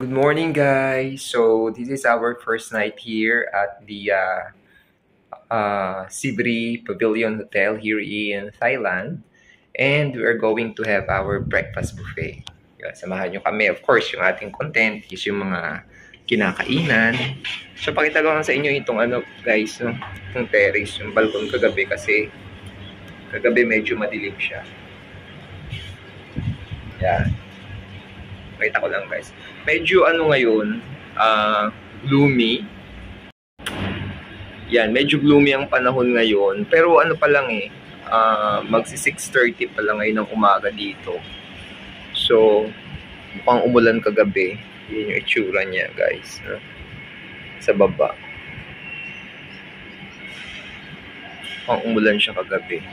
Good morning, guys. So this is our first night here at the Sibri Pavilion Hotel here in Thailand, and we are going to have our breakfast buffet. Yan, samahan nyo kami. Of course, yung ating content is yung mga kinakainan. So pakita ko lang sa inyo itong guys, no? Yung terrace, yung balkon kagabi kasi kagabi medyo madilim siya. Yan. Pakita ko lang, guys. Medyo ngayon, gloomy. Yan, medyo gloomy ang panahon ngayon. Pero pa lang magsi 6:30 pa lang ngayon ng umaga dito. So, mukhang umulan kagabi. Yun yung itsura niya, guys. No? Sa baba. Mukhang umulan siya kagabi.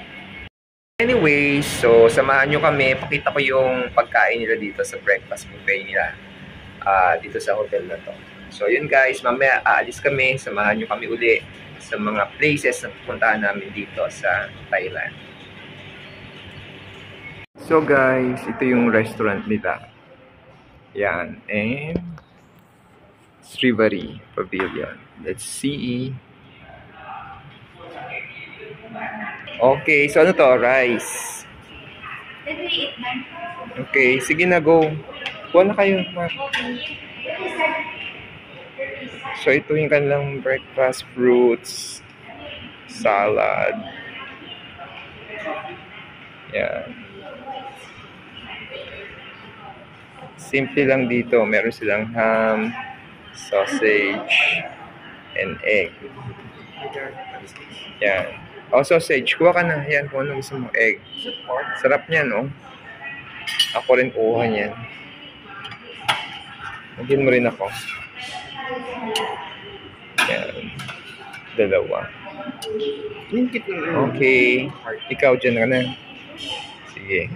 Anyway, so samahan nyo kami. Pakita ko yung pagkain nila dito sa breakfast buffet nila. Dito sa hotel na to. So yun guys, mamaya aalis kami. Samahan nyo kami uli sa mga places na pupuntahan namin dito sa Thailand. So guys, ito yung restaurant nila. Yan. And Srivari Pavilion. Let's see. Okay, so ano to? Rice. Okay, sige na, go. Kuha na kayo, Mark. So, ito yung kanilang breakfast, fruits, salad. Yan. Simple lang dito. Meron silang ham, sausage, and egg. Yan. Oh, sausage. Kuha ka na. Yan, kung ano gusto mo. Egg. Sarap niyan, no? Ako rin kuha niyan. Magin mo rin ako. Yan. Dalawa. Okay. Ikaw dyan ka na. Sige.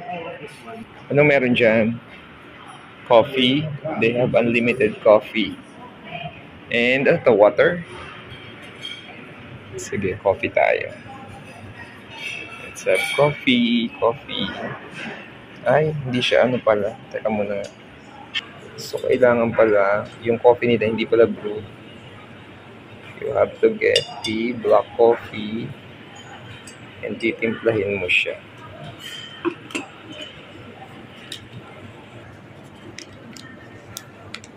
Anong meron dyan? Coffee. They have unlimited coffee. And ito, water. Sige, coffee tayo. Let's have coffee. Ay, hindi siya pala. Teka muna. So, kailangan pala, yung coffee nila hindi pala brew. You have to get the black coffee and titimplahin mo siya.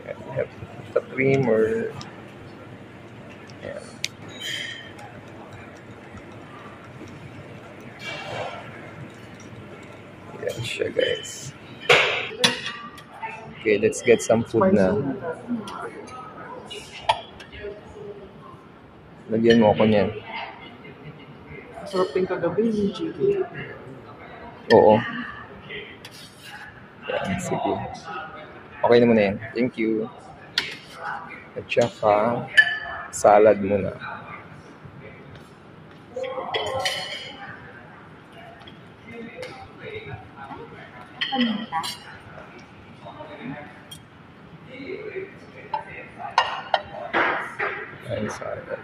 You have to put the cream or... Yeah. Yan siya, guys. Okay, let's get some food na. Lagyan mo ako niyan. Masarap din kagabi yung chicken. Oo. Yan, sige. Okay na muna yan. Thank you. At saka, salad muna. Ayan, salad.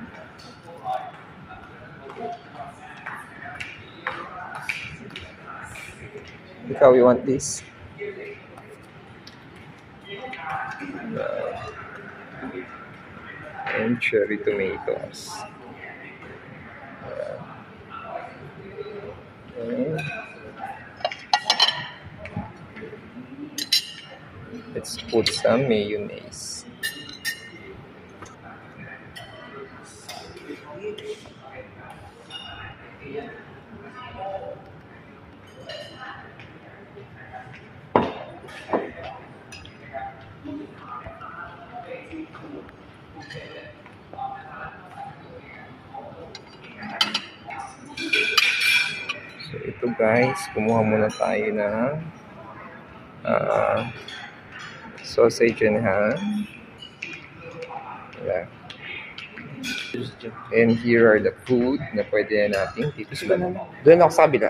Ikaw, you want this? And cherry tomatoes. And let's put some mayonnaise. So ito guys, kumuha muna tayo ng sausage and ham. Yeah. And here are the food na pwede na natin titikman. Doon ako sa kabila.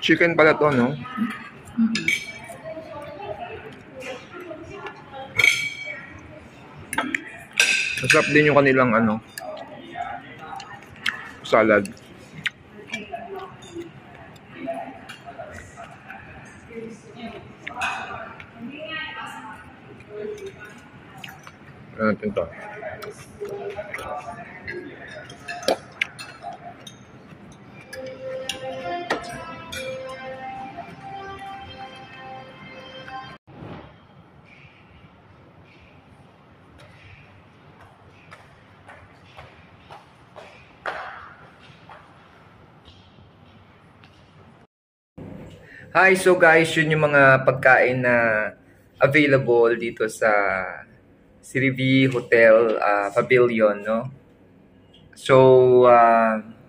Chicken pala to, no? Masarap din yung kanilang salad. Ano natin to? Hi, so guys, yun yung mga pagkain na available dito sa Sirivi Hotel Pavilion, no? So,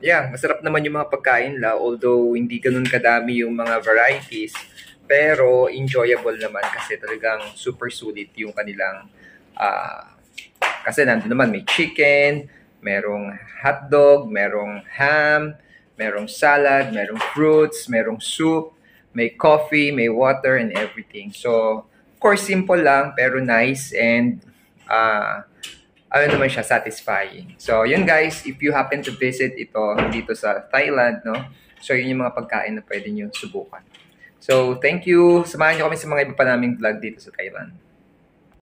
yeah, masarap naman yung mga pagkain la, although hindi ganun kadami yung mga varieties, pero enjoyable naman kasi talagang super sulit yung kanilang kasi nandun naman may chicken, merong hotdog, merong ham, merong salad, merong fruits, merong soup, may coffee, may water, and everything. So, of course, simple lang, pero nice and ano naman siya, satisfying. So, yun guys, if you happen to visit ito dito sa Thailand, no? So, yun yung mga pagkain na pwede nyo subukan. So, thank you. Samahan nyo kami sa mga iba pa naming vlog dito sa Thailand.